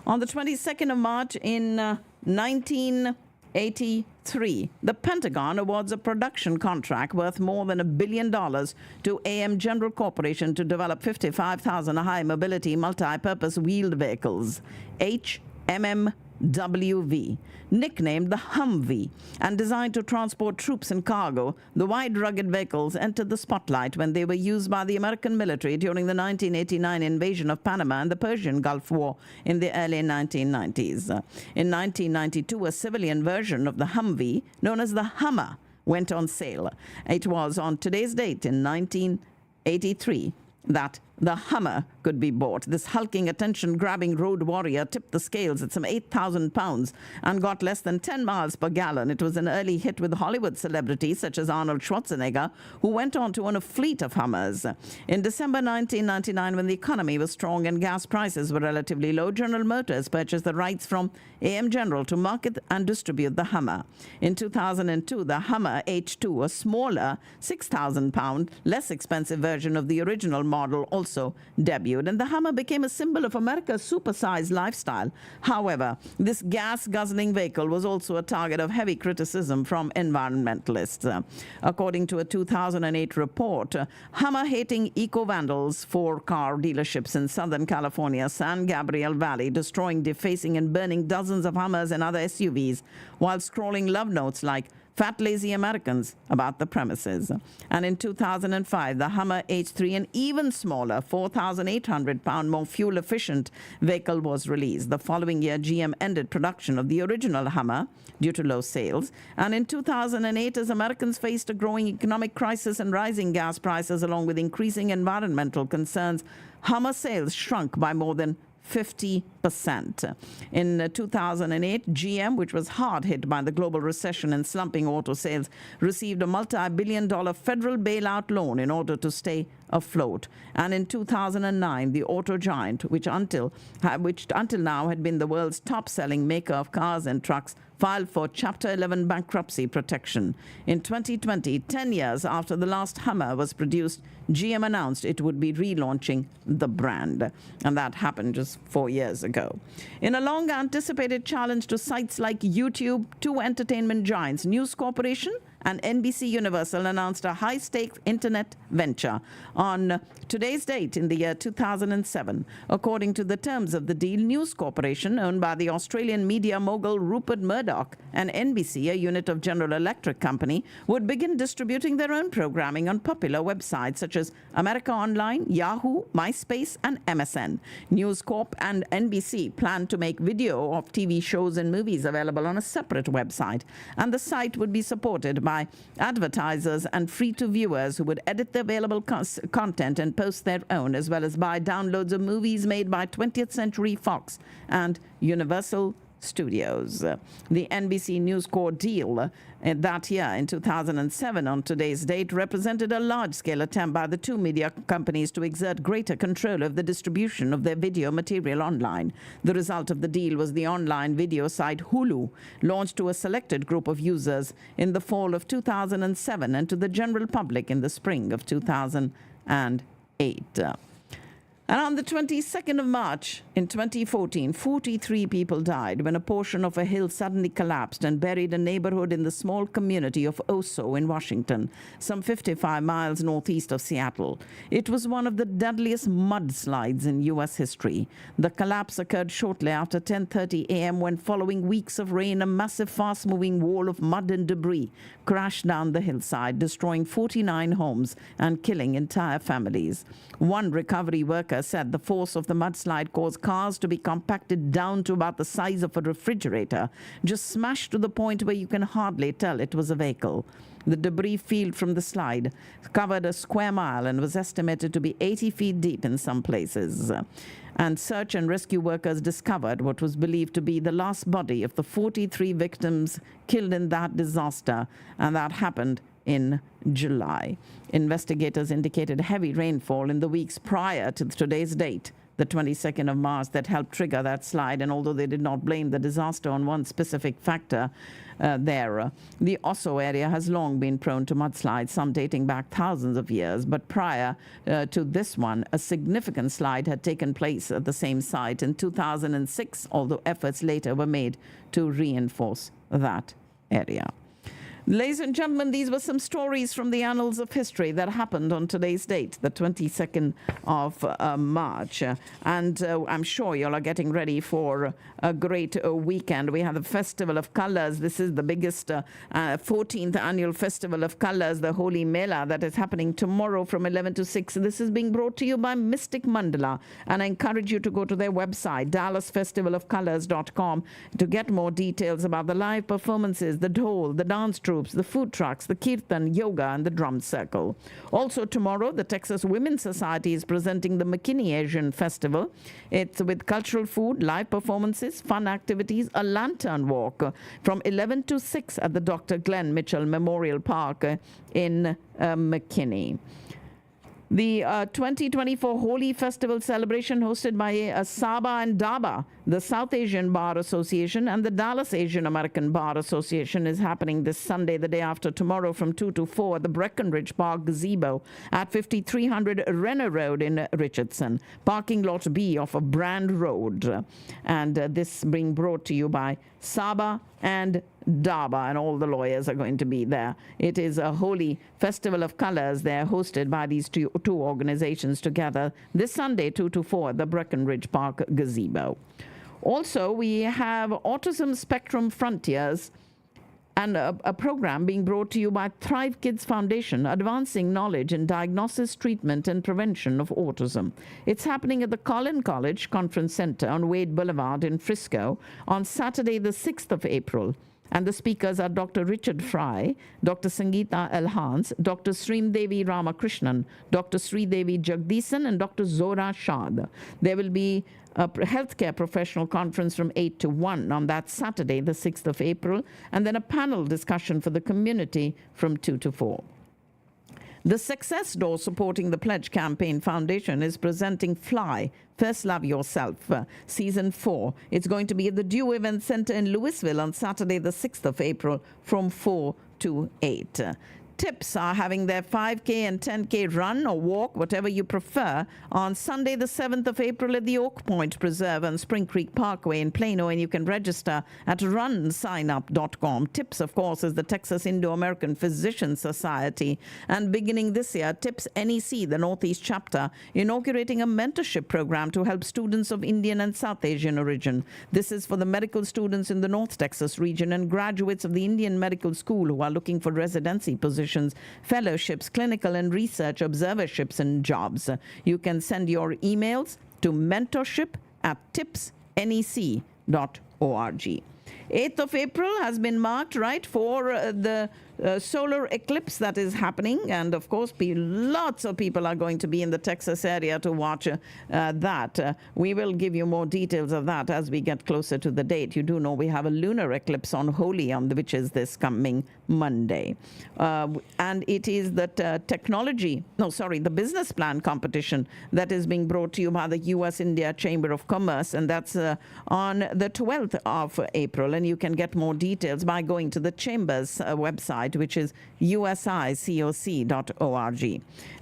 On the 22nd of March in 1983, the Pentagon awards a production contract worth more than $1 billion to AM General Corporation to develop 55,000 high-mobility multi-purpose wheeled vehicles, HMMWV, nicknamed the Humvee, and designed to transport troops and cargo. The wide, rugged vehicles entered the spotlight when they were used by the American military during the 1989 invasion of Panama and the Persian Gulf War in the early 1990s. In 1992, a civilian version of the Humvee, known as the Hummer, went on sale. It was on today's date in 1983 that the Hummer could be bought. This hulking, attention-grabbing road warrior tipped the scales at some 8,000 pounds and got less than 10 miles per gallon. It was an early hit with Hollywood celebrities such as Arnold Schwarzenegger, who went on to own a fleet of Hummers. In December 1999, when the economy was strong and gas prices were relatively low, General Motors purchased the rights from AM General to market and distribute the Hummer. In 2002, the Hummer H2, a smaller 6,000-pound, less expensive version of the original model, also debuted, and the Hummer became a symbol of America's supersized lifestyle. However, this gas-guzzling vehicle was also a target of heavy criticism from environmentalists. According to a 2008 report, Hummer-hating eco-vandals for car dealerships in Southern California, San Gabriel Valley, destroying, defacing, and burning dozens of Hummers and other SUVs, while scrawling love notes like, fat, lazy Americans about the premises. And in 2005, the Hummer H3, an even smaller 4,800-pound, more fuel-efficient vehicle, was released. The following year, GM ended production of the original Hummer due to low sales. And in 2008, as Americans faced a growing economic crisis and rising gas prices along with increasing environmental concerns, Hummer sales shrunk by more than 50%. In 2008, GM, which was hard hit by the global recession and slumping auto sales, received a multi-billion-dollar federal bailout loan in order to stay afloat. And in 2009, the auto giant, which until now had been the world's top-selling maker of cars and trucks, filed for Chapter 11 bankruptcy protection. In 2020, 10 years after the last Hummer was produced, GM announced it would be relaunching the brand. And that happened just 4 years ago. In a long-anticipated challenge to sites like YouTube, two entertainment giants, News Corporation and NBC Universal, announced a high-stakes internet venture on today's date in the year 2007. According to the terms of the deal, News Corporation, owned by the Australian media mogul Rupert Murdoch, and NBC, a unit of General Electric Company, would begin distributing their own programming on popular websites such as America Online, Yahoo, MySpace, and MSN. News Corp and NBC plan to make video of TV shows and movies available on a separate website, and the site would be supported by advertisers and free-to-viewers who would edit the available content and post their own, as well as buy downloads of movies made by 20th Century Fox and Universal Studios. The NBC News Corp deal that year in 2007 on today's date represented a large-scale attempt by the two media companies to exert greater control of the distribution of their video material online. The result of the deal was the online video site Hulu, launched to a selected group of users in the fall of 2007 and to the general public in the spring of 2008. And on the 22nd of March in 2014, 43 people died when a portion of a hill suddenly collapsed and buried a neighborhood in the small community of Oso in Washington, some 55 miles northeast of Seattle. It was one of the deadliest mudslides in U.S. history. The collapse occurred shortly after 10:30 a.m. when, following weeks of rain, a massive fast-moving wall of mud and debris crashed down the hillside, destroying 49 homes and killing entire families. One recovery worker said the force of the mudslide caused cars to be compacted down to about the size of a refrigerator, just smashed to the point where you can hardly tell it was a vehicle. The debris field from the slide covered a square mile and was estimated to be 80 feet deep in some places. And search and rescue workers discovered what was believed to be the last body of the 43 victims killed in that disaster, and that happened in July. Investigators indicated heavy rainfall in the weeks prior to today's date, the 22nd of March, that helped trigger that slide. And although they did not blame the disaster on one specific factor the Oso area has long been prone to mudslides, some dating back thousands of years. But prior to this one, a significant slide had taken place at the same site in 2006, although efforts later were made to reinforce that area. Ladies and gentlemen, these were some stories from the annals of history that happened on today's date, the 22nd of March. And I'm sure you all are getting ready for a great weekend. We have the Festival of Colors. This is the biggest 14th annual Festival of Colors, the Holy Mela, that is happening tomorrow from 11 to 6. This is being brought to you by Mystic Mandala. And I encourage you to go to their website, dallasfestivalofcolors.com, to get more details about the live performances, the dhol, the dance troupe, the food trucks, the kirtan, yoga, and the drum circle. Also tomorrow, the Texas Women's Society is presenting the McKinney Asian Festival. It's with cultural food, live performances, fun activities, a lantern walk from 11 to 6 at the Dr. Glenn Mitchell Memorial Park in McKinney. The 2024 Holi Festival celebration, hosted by Saba and Daba, the South Asian Bar Association, and the Dallas Asian American Bar Association, is happening this Sunday, the day after tomorrow, from 2 to 4 at the Breckenridge Park Gazebo at 5300 Renner Road in Richardson, parking lot B off of Brand Road. And this being brought to you by Saba and Daba, and all the lawyers are going to be there. It is a Holy Festival of Colors. They're hosted by these two organizations together this Sunday, 2 to 4, at the Breckenridge Park Gazebo. Also, we have Autism Spectrum Frontiers and a program being brought to you by Thrive Kids Foundation, advancing knowledge in diagnosis, treatment, and prevention of autism. It's happening at the Collin College Conference Center on Wade Boulevard in Frisco on Saturday, the 6th of April. And the speakers are Dr. Richard Fry, Dr. Sangeeta Elhans, Dr. Srimdevi Ramakrishnan, Dr. Sridevi Jagdisan, and Dr. Zora Shad. There will be a healthcare professional conference from 8 to 1 on that Saturday, the 6th of April, and then a panel discussion for the community from 2 to 4. The Success Door supporting the Pledge Campaign Foundation is presenting Fly, First Love Yourself, Season 4. It's going to be at the Dew Event Center in Louisville on Saturday, the 6th of April from 4 to 8. Tips are having their 5K and 10K run or walk, whatever you prefer, on Sunday, the 7th of April at the Oak Point Preserve on Spring Creek Parkway in Plano, and you can register at runsignup.com. Tips, of course, is the Texas Indo-American Physician Society. And beginning this year, Tips NEC, the Northeast chapter, inaugurating a mentorship program to help students of Indian and South Asian origin. This is for the medical students in the North Texas region and graduates of the Indian Medical School who are looking for residency positions, fellowships, clinical and research observerships, and jobs. You can send your emails to mentorship@tipsnec.org. 8th of April has been marked, right, for the solar eclipse that is happening. And, of course, lots of people are going to be in the Texas area to watch that. We will give you more details of that as we get closer to the date. You do know we have a lunar eclipse on Holi, which is this coming Monday. And it is that the business plan competition that is being brought to you by the U.S.-India Chamber of Commerce, and that's on the 12th of April. And you can get more details by going to the Chamber's website, which is usicoc.org.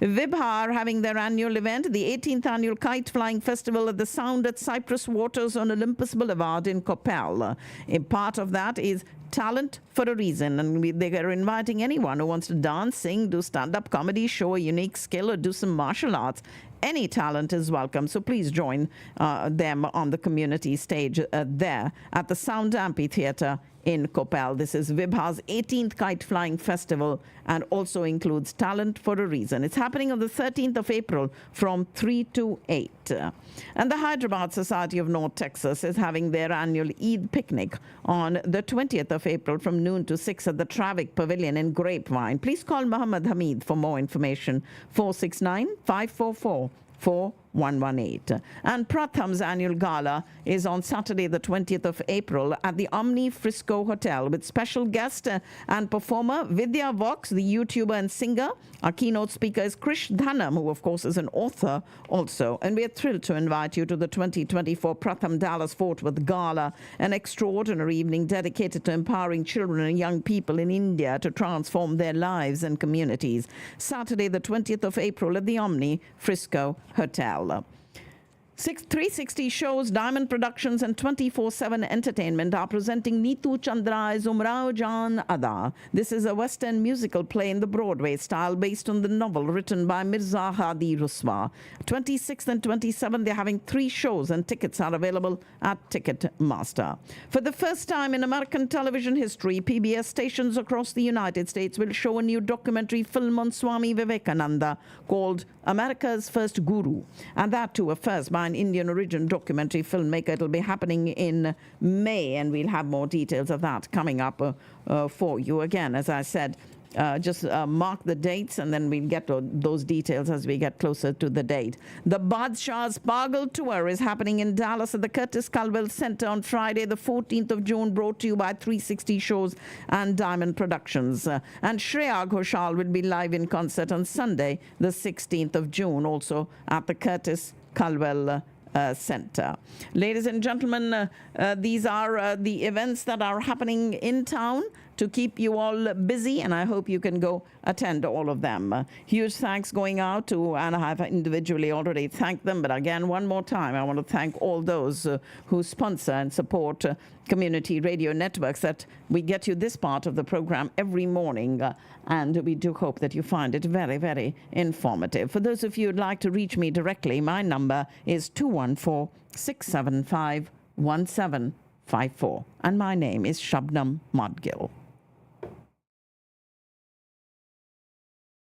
Vibha are having their annual event, the 18th annual Kite Flying Festival at the Sound at Cypress Waters on Olympus Boulevard in Coppell. A part of that is Talent for a Reason, and they are inviting anyone who wants to dance, sing, do stand-up comedy, show a unique skill, or do some martial arts. Any talent is welcome, so please join them on the community stage there at the Sound Amphitheater in Coppell. This is Vibha's 18th Kite Flying Festival and also includes Talent for a Reason. It's happening on the 13th of April from 3 to 8. And the Hyderabad Society of North Texas is having their annual Eid picnic on the 20th of April from noon to 6 at the Travick Pavilion in Grapevine. Please call Muhammad Hamid for more information, 469-544-4118. And Pratham's annual gala is on Saturday, the 20th of April at the Omni Frisco Hotel with special guest and performer Vidya Vox, the YouTuber and singer. Our keynote speaker is Krish Dhanam, who, of course, is an author also. And we are thrilled to invite you to the 2024 Pratham Dallas Fort Worth Gala, an extraordinary evening dedicated to empowering children and young people in India to transform their lives and communities. Saturday, the 20th of April at the Omni Frisco Hotel. 360 Shows, Diamond Productions, and 24/7 Entertainment are presenting Neetu Chandra's Umrao Jaan Ada. This is a Western musical play in the Broadway style based on the novel written by Mirza Hadi Ruswa. 26th and 27th, they're having 3 shows, and tickets are available at Ticketmaster. For the first time in American television history, PBS stations across the United States will show a new documentary film on Swami Vivekananda called America's First Guru, and that too a first by an Indian origin documentary filmmaker. It'll be happening in May, and we'll have more details of that coming up for you. Again, as I said, just mark the dates, and then we'll get to those details as we get closer to the date. The Badshah's Pagal Tour is happening in Dallas at the Curtis Culwell Center on Friday, the 14th of June, brought to you by 360 Shows and Diamond Productions. And Shreya Ghoshal will be live in concert on Sunday, the 16th of June, also at the Curtis Culwell Center. Ladies and gentlemen, these are the events that are happening in town to keep you all busy, and I hope you can go attend all of them. Huge thanks going out to, and I have individually already thanked them, but again, one more time, I want to thank all those who sponsor and support community radio networks, that we get you this part of the program every morning, and we do hope that you find it very, very informative. For those of you who'd like to reach me directly, my number is 214-675-1754, and my name is Shabnam Madgil.